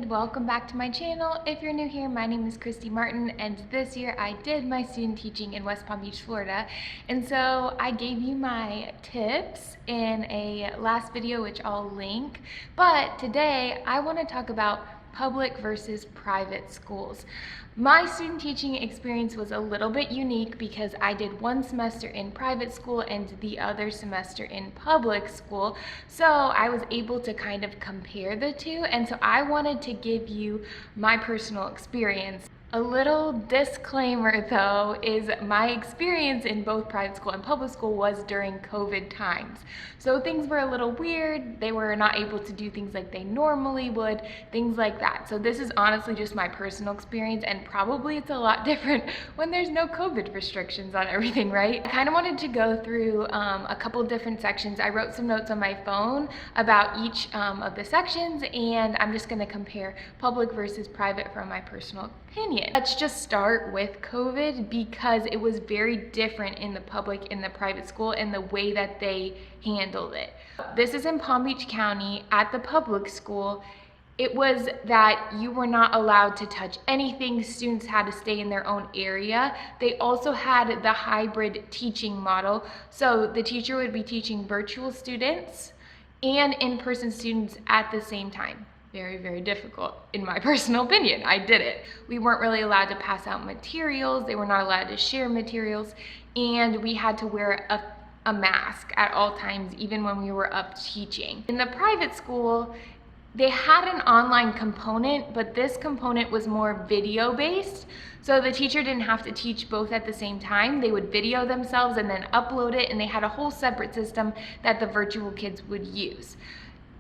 and welcome back to my channel. If you're new here, my name is Kristi Martin, and this year I did my student teaching in West Palm Beach, Florida. And so I gave you my tips in a last video, which I'll link. But today I want to talk about public versus private schools. My student teaching experience was a little bit unique because I did one semester in private school and the other semester in public school. So I was able to kind of compare the two. And so I wanted to give you my personal experience. A little disclaimer though is my experience in both private school and public school was during COVID times. So things were a little weird. They were not able to do things like they normally would, things like that. So this is honestly just my personal experience, and probably it's a lot different when there's no COVID restrictions on everything, right? I kind of wanted to go through a couple different sections. I wrote some notes on my phone about each of the sections, and I'm just gonna compare public versus private from my personal opinion. Let's just start with COVID because it was very different in the public and the private school and the way that they handled it. This is in Palm Beach County. At the public school, it was that you were not allowed to touch anything. Students had to stay in their own area. They also had the hybrid teaching model. So the teacher would be teaching virtual students and in-person students at the same time. Very, very difficult in my personal opinion. I did it. We weren't really allowed to pass out materials. They were not allowed to share materials. And we had to wear a mask at all times, even when we were up teaching. In the private school, they had an online component, but this component was more video based. So the teacher didn't have to teach both at the same time. They would video themselves and then upload it, and they had a whole separate system that the virtual kids would use.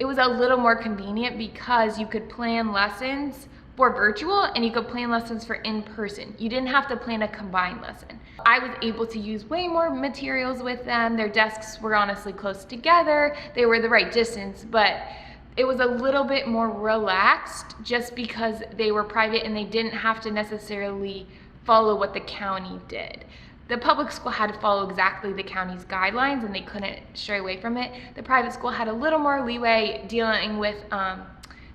It was a little more convenient because you could plan lessons for virtual and you could plan lessons for in-person. You didn't have to plan a combined lesson. I was able to use way more materials with them. Their desks were honestly close together. They were the right distance, but it was a little bit more relaxed just because they were private and they didn't have to necessarily follow what the county did. The public school had to follow exactly the county's guidelines and they couldn't stray away from it. The private school had a little more leeway dealing with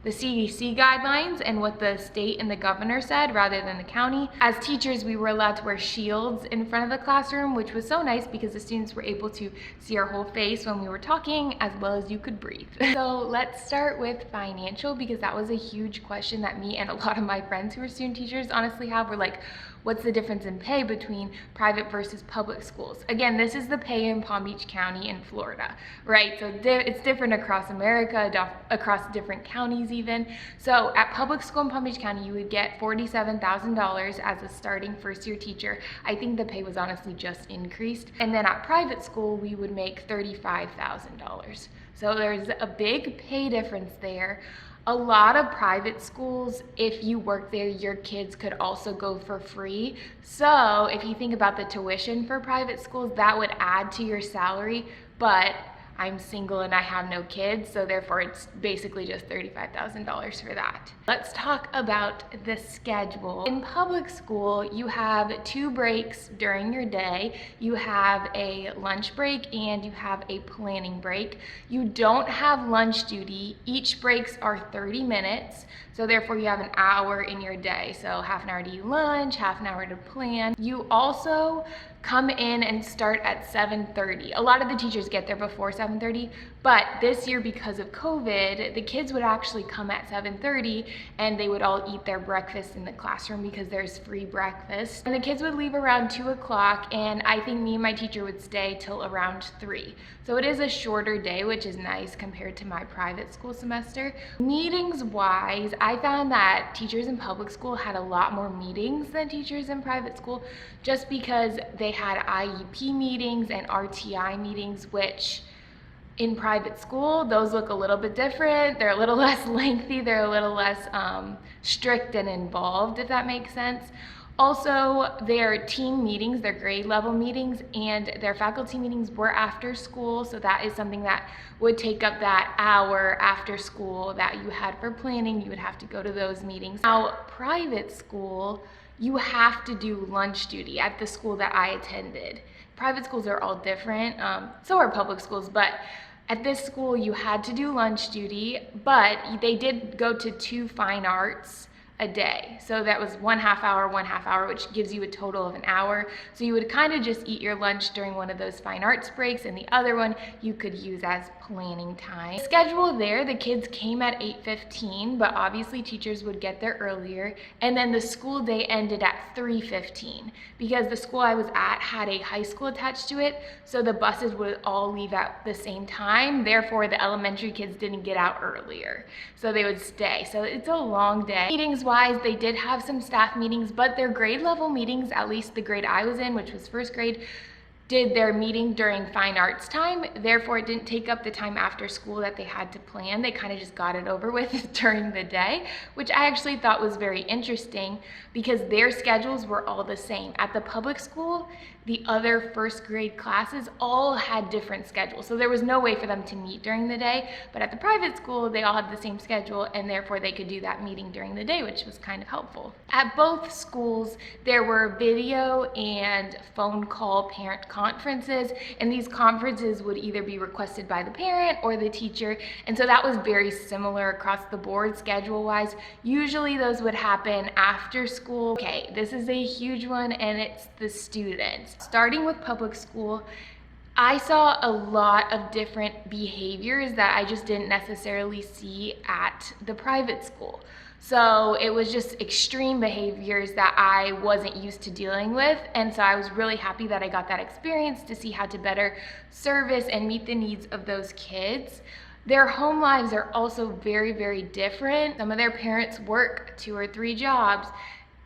the CDC guidelines and what the state and the governor said rather than the county. As teachers, we were allowed to wear shields in front of the classroom, which was so nice because the students were able to see our whole face when we were talking, as well as you could breathe. So let's start with financial, because that was a huge question that me and a lot of my friends who are student teachers honestly have. We're like, what's the difference in pay between private versus public schools? Again, this is the pay in Palm Beach County in Florida, right? So it's different across America, across different counties even. So at public school in Palm Beach County, you would get $47,000 as a starting first-year teacher. I think the pay was honestly just increased. And then at private school, we would make $35,000. So there's a big pay difference there. A lot of private schools, if you work there, your kids could also go for free. So if you think about the tuition for private schools, that would add to your salary, but I'm single and I have no kids, so therefore it's basically just $35,000 for that. Let's talk about the schedule. In public school, you have 2 breaks during your day. You have a lunch break and you have a planning break. You don't have lunch duty. Each breaks are 30 minutes, so therefore you have an hour in your day. So half an hour to eat lunch, half an hour to plan. You also come in and start at 7:30. A lot of the teachers get there before 7:30, but this year because of COVID, the kids would actually come at 7:30 and they would all eat their breakfast in the classroom because there's free breakfast. And the kids would leave around 2 o'clock, and I think me and my teacher would stay till around 3. So it is a shorter day, which is nice compared to my private school semester. Meetings wise, I found that teachers in public school had a lot more meetings than teachers in private school, just because they had IEP meetings and RTI meetings, which in private school, those look a little bit different. They're a little less lengthy. They're a little less strict and involved, if that makes sense. Also, their team meetings, their grade level meetings, and their faculty meetings were after school. So that is something that would take up that hour after school that you had for planning. You would have to go to those meetings. Now, private school, you have to do lunch duty at the school that I attended. Private schools are all different. So are public schools, but At this school, you had to do lunch duty, but they did go to 2 fine arts a day. So that was 1 half hour, which gives you a total of an hour. So you would kind of just eat your lunch during one of those fine arts breaks, and the other one you could use as planning time. The schedule there, the kids came at 8:15, but obviously teachers would get there earlier. And then the school day ended at 3:15 because the school I was at had a high school attached to it. So the buses would all leave at the same time. Therefore, the elementary kids didn't get out earlier. So they would stay. So it's a long day. Meetings wise, they did have some staff meetings, but their grade level meetings, at least the grade I was in, which was first grade, did their meeting during fine arts time. Therefore, it didn't take up the time after school that they had to plan. They kind of just got it over with during the day, which I actually thought was very interesting because their schedules were all the same. At the public school, the other first grade classes all had different schedules. So there was no way for them to meet during the day, but at the private school, they all had the same schedule, and therefore they could do that meeting during the day, which was kind of helpful. At both schools, there were video and phone call parent conferences, and these conferences would either be requested by the parent or the teacher, and so that was very similar across the board schedule-wise. Usually those would happen after school. Okay, this is a huge one, and it's the students. Starting with public school, I saw a lot of different behaviors that I just didn't necessarily see at the private school. So it was just extreme behaviors that I wasn't used to dealing with. And so I was really happy that I got that experience to see how to better service and meet the needs of those kids. Their home lives are also very, very different. Some of their parents work 2 or 3 jobs.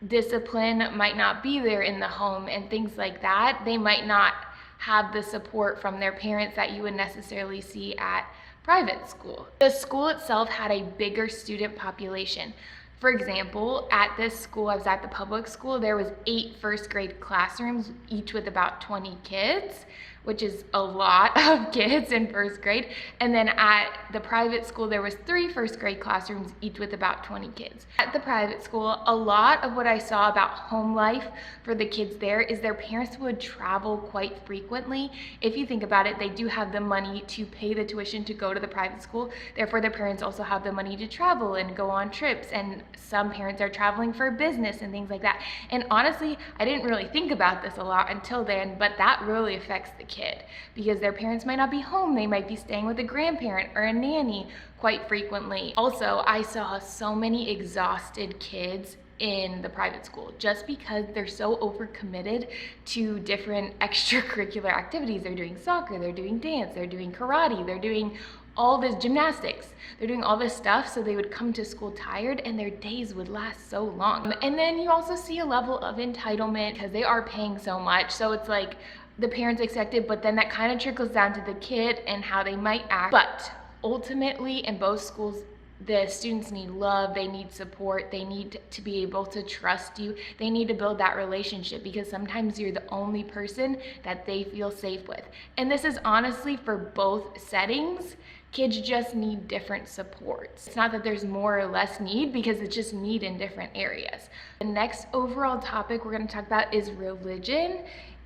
Discipline might not be there in the home and things like that. They might not have the support from their parents that you would necessarily see at private school. The school itself had a bigger student population. For example, at this school, I was at the public school, there was 8 first grade classrooms, each with about 20 kids, which is a lot of kids in first grade. And then at the private school, there was 3 first grade classrooms, each with about 20 kids. At the private school, a lot of what I saw about home life for the kids there is their parents would travel quite frequently. If you think about it, they do have the money to pay the tuition to go to the private school. Therefore, their parents also have the money to travel and go on trips. And some parents are traveling for business and things like that. And honestly, I didn't really think about this a lot until then, but that really affects the kid because their parents might not be home. They might be staying with a grandparent or a nanny quite frequently. Also, I saw so many exhausted kids in the private school just because they're so overcommitted to different extracurricular activities. They're doing soccer, they're doing dance, they're doing karate, they're doing all this gymnastics. They're doing all this stuff, so they would come to school tired and their days would last so long. And then you also see a level of entitlement because they are paying so much. So it's like the parents expect it, but then that kind of trickles down to the kid and how they might act. But ultimately, in both schools, the students need love, they need support, they need to be able to trust you, they need to build that relationship because sometimes you're the only person that they feel safe with. And this is honestly for both settings. Kids just need different supports. It's not that there's more or less need because it's just need in different areas. The next overall topic we're going to talk about is religion.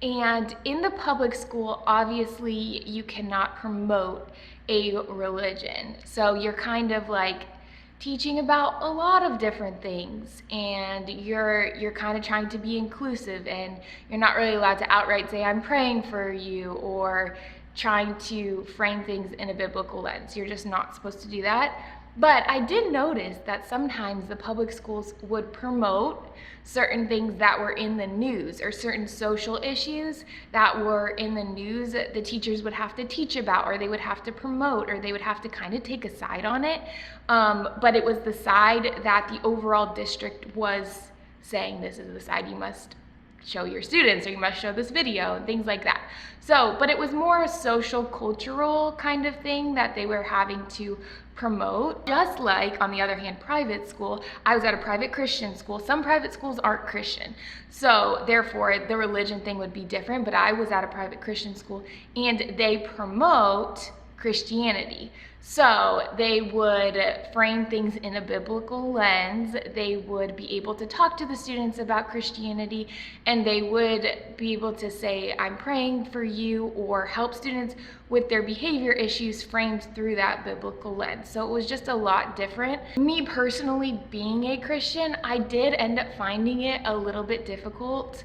And in the public school, obviously you cannot promote a religion. So you're kind of like teaching about a lot of different things, and you're kind of trying to be inclusive, and you're not really allowed to outright say I'm praying for you or trying to frame things in a biblical lens. You're just not supposed to do that. But I did notice that sometimes the public schools would promote certain things that were in the news or certain social issues that were in the news that the teachers would have to teach about, or they would have to promote, or they would have to kind of take a side on it. But it was the side that the overall district was saying, this is the side you must show your students, or you must show this video and things like that. So, but it was more a social cultural kind of thing that they were having to promote. Just like, on the other hand, private school, I was at a private Christian school. Some private schools aren't Christian, so therefore the religion thing would be different, but I was at a private Christian school and they promote Christianity. So they would frame things in a biblical lens. They would be able to talk to the students about Christianity, and they would be able to say, I'm praying for you, or help students with their behavior issues framed through that biblical lens. So it was just a lot different. Me personally, being a Christian, I did end up finding it a little bit difficult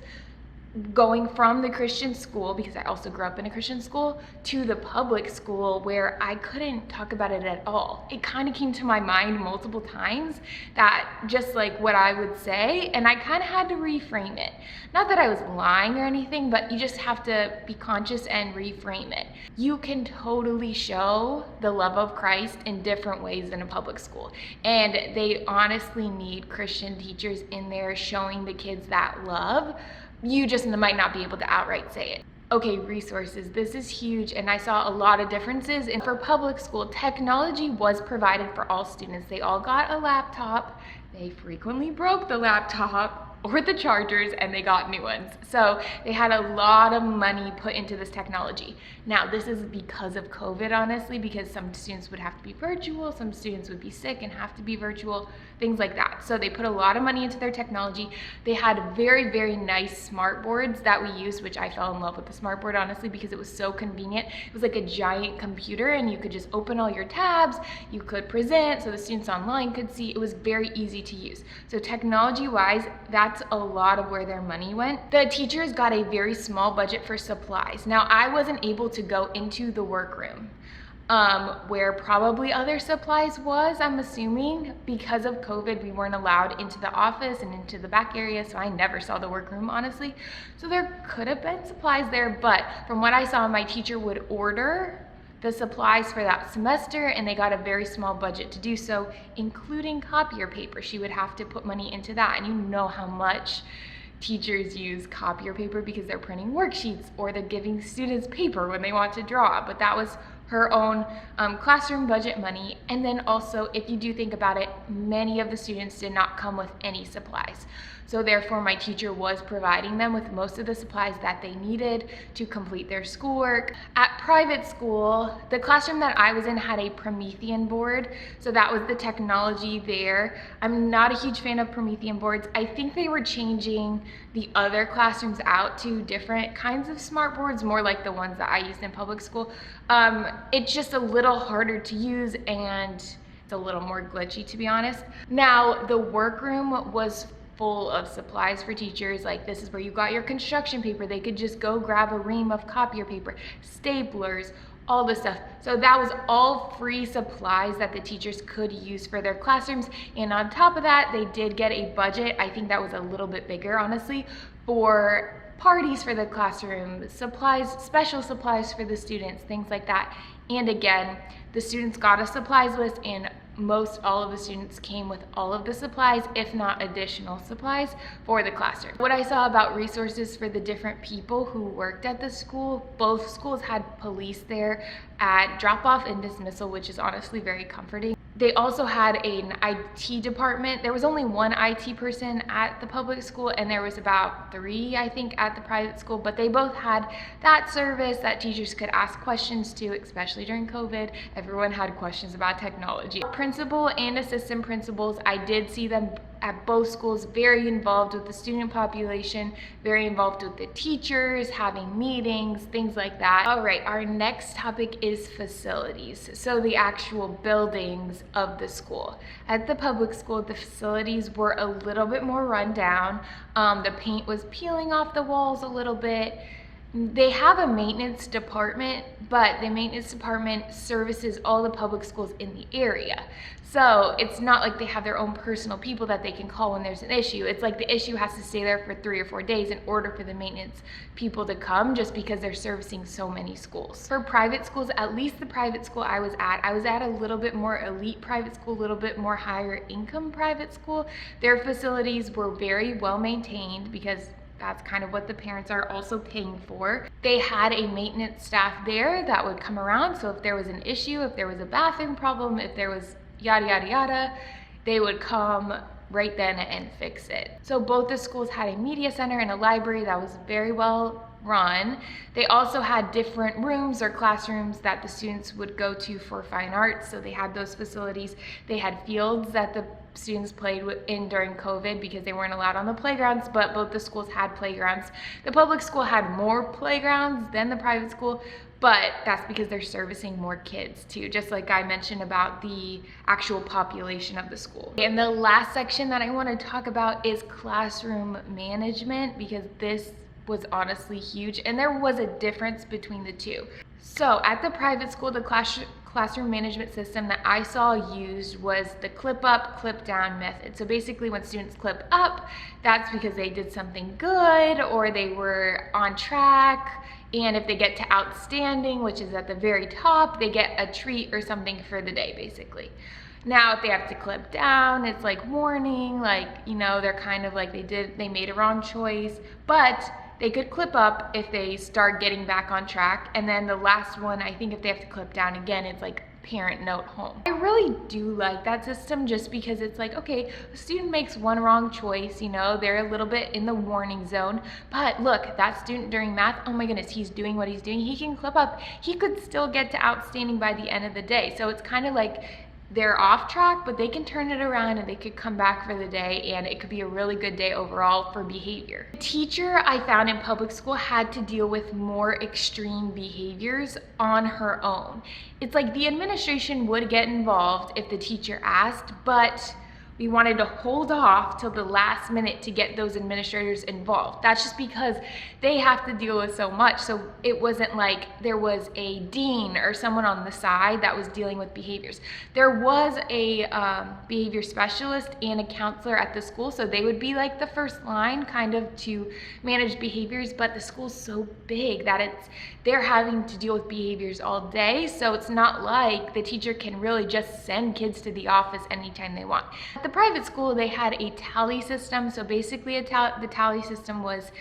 going from the Christian school, because I also grew up in a Christian school, to the public school where I couldn't talk about it at all. It kind of came to my mind multiple times that just like what I would say, and I kind of had to reframe it. Not that I was lying or anything, but you just have to be conscious and reframe it. You can totally show the love of Christ in different ways in a public school, and they honestly need Christian teachers in there showing the kids that love. You just might not be able to outright say it. Okay, resources. This is huge, and I saw a lot of differences. And for public school, technology was provided for all students. They all got a laptop. They frequently broke the laptop or the chargers, and they got new ones. So they had a lot of money put into this technology. Now, this is because of COVID, honestly, because some students would have to be virtual, some students would be sick and have to be virtual, things like that. So they put a lot of money into their technology. They had very, very nice smart boards that we used, which I fell in love with the smart board, honestly, because it was so convenient. It was like a giant computer, and you could just open all your tabs, you could present, so the students online could see. It was very easy to use. So technology-wise, that's a lot of where their money went. The teachers got a very small budget for supplies. Now, I wasn't able to go into the workroom where probably other supplies was, I'm assuming. Because of COVID, we weren't allowed into the office and into the back area, so I never saw the workroom, honestly. So there could have been supplies there, but from what I saw, my teacher would order the supplies for that semester, and they got a very small budget to do so, including copier paper. She would have to put money into that, and you know how much teachers use copier paper because they're printing worksheets or they're giving students paper when they want to draw. But that was her own classroom budget money. And then also, if you do think about it, many of the students did not come with any supplies. So therefore, my teacher was providing them with most of the supplies that they needed to complete their schoolwork. At private school, the classroom that I was in had a Promethean board. So that was the technology there. I'm not a huge fan of Promethean boards. I think they were changing the other classrooms out to different kinds of smart boards, more like the ones that I used in public school. It's just a little harder to use, and it's a little more glitchy, to be honest. Now, the workroom was full of supplies for teachers. Like, this is where you got your construction paper. They could just go grab a ream of copier paper, staplers, all this stuff. So that was all free supplies that the teachers could use for their classrooms. And on top of that, they did get a budget. I think that was a little bit bigger, honestly, for parties for the classroom, supplies, special supplies for the students, things like that. And again, the students got a supplies list, and most all of the students came with all of the supplies, if not additional supplies for the classroom. What I saw about resources for the different people who worked at the school, both schools had police there at drop-off and dismissal, which is honestly very comforting. They also had an IT department. There was only one IT person at the public school, and there was about 3, I think, at the private school, but they both had that service that teachers could ask questions to, especially during COVID. Everyone had questions about technology. Principal and assistant principals, I did see them at both schools very involved with the student population, very involved with the teachers, having meetings, things like that. All right, our next topic is facilities. So the actual buildings of the school. At the public school, the facilities were a little bit more run down. The paint was peeling off the walls a little bit. They have a maintenance department, but the maintenance department services all the public schools in the area. So it's not like they have their own personal people that they can call when there's an issue. It's like the issue has to stay there for 3 or 4 days in order for the maintenance people to come, just because they're servicing so many schools. For private schools, at least the private school I was at a little bit more elite private school, a little bit more higher income private school. Their facilities were very well maintained because that's kind of what the parents are also paying for. They had a maintenance staff there that would come around. So if there was an issue, if there was a bathroom problem, if there was yada, yada, yada, they would come right then and fix it. So both the schools had a media center and a library that was very well run. They also had different rooms or classrooms that the students would go to for fine arts, so they had those facilities. They had fields that the students played in during COVID because they weren't allowed on the playgrounds, but both the schools had playgrounds. The public school had more playgrounds than the private school, but that's because they're servicing more kids too, just like I mentioned about the actual population of the school. And the last section that I want to talk about is classroom management, because this was honestly huge, and there was a difference between the two. So at the private school, the classroom management system that I saw used was the clip up, clip down method. So basically when students clip up, that's because they did something good or they were on track. And if they get to outstanding, which is at the very top, they get a treat or something for the day, basically. Now, if they have to clip down, it's like warning, like, you know, they're kind of like they made a wrong choice, but they could clip up if they start getting back on track. And then the last one, I think if they have to clip down again, it's like parent note home. I really do like that system just because it's like, okay, a student makes one wrong choice, you know, they're a little bit in the warning zone, but look, that student during math, oh my goodness, he's doing what he's doing, he can clip up, he could still get to outstanding by the end of the day. So it's kind of like they're off track, but they can turn it around and they could come back for the day, and it could be a really good day overall for behavior. The teacher I found in public school had to deal with more extreme behaviors on her own. It's like the administration would get involved if the teacher asked, but we wanted to hold off till the last minute to get those administrators involved. That's just because they have to deal with so much. So it wasn't like there was a dean or someone on the side that was dealing with behaviors. There was a behavior specialist and a counselor at the school, so they would be like the first line kind of to manage behaviors, but the school's so big that they're having to deal with behaviors all day, so it's not like the teacher can really just send kids to the office anytime they want. At the private school, they had a tally system. So basically the tally system was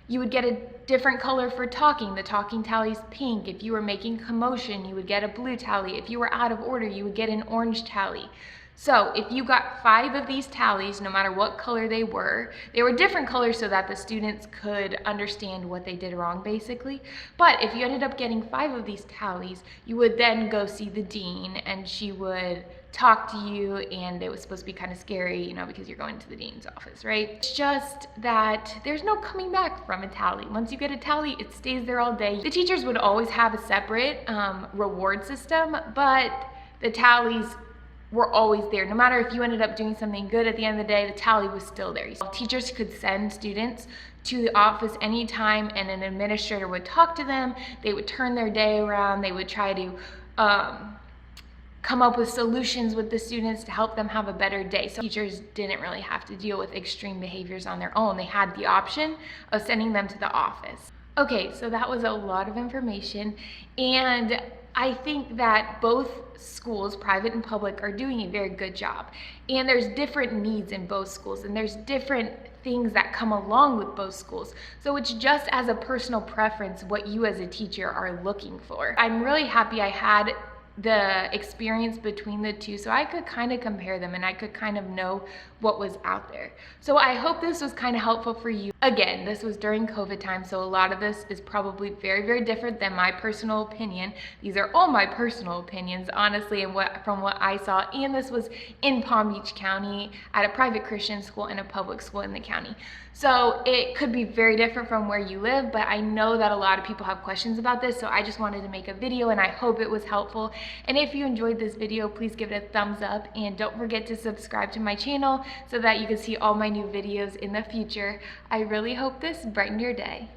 you would get a different color for talking. The talking tally's pink. If you were making commotion, you would get a blue tally. If you were out of order, you would get an orange tally. So if you got 5 of these tallies, no matter what color they were different colors so that the students could understand what they did wrong, basically. But if you ended up getting 5 of these tallies, you would then go see the dean, and she would talk to you, and it was supposed to be kind of scary, you know, because you're going to the dean's office, right? It's just that there's no coming back from a tally. Once you get a tally, it stays there all day. The teachers would always have a separate reward system, but the tallies were always there. No matter if you ended up doing something good at the end of the day, the tally was still there. Teachers could send students to the office anytime, and an administrator would talk to them. They would turn their day around. They would try to come up with solutions with the students to help them have a better day. So teachers didn't really have to deal with extreme behaviors on their own. They had the option of sending them to the office. Okay, so that was a lot of information, and I think that both schools, private and public, are doing a very good job. And there's different needs in both schools, and there's different things that come along with both schools. So it's just as a personal preference what you as a teacher are looking for. I'm really happy I had the experience between the two, so I could kind of compare them and I could kind of know what was out there. So I hope this was kind of helpful for you. Again, this was during COVID time, so a lot of this is probably very, very different than my personal opinion. These are all my personal opinions, honestly, and from what I saw. And this was in Palm Beach County at a private Christian school and a public school in the county. So it could be very different from where you live, but I know that a lot of people have questions about this, so I just wanted to make a video, and I hope it was helpful. And if you enjoyed this video, please give it a thumbs up, and don't forget to subscribe to my channel so that you can see all my new videos in the future. I really hope this brightened your day.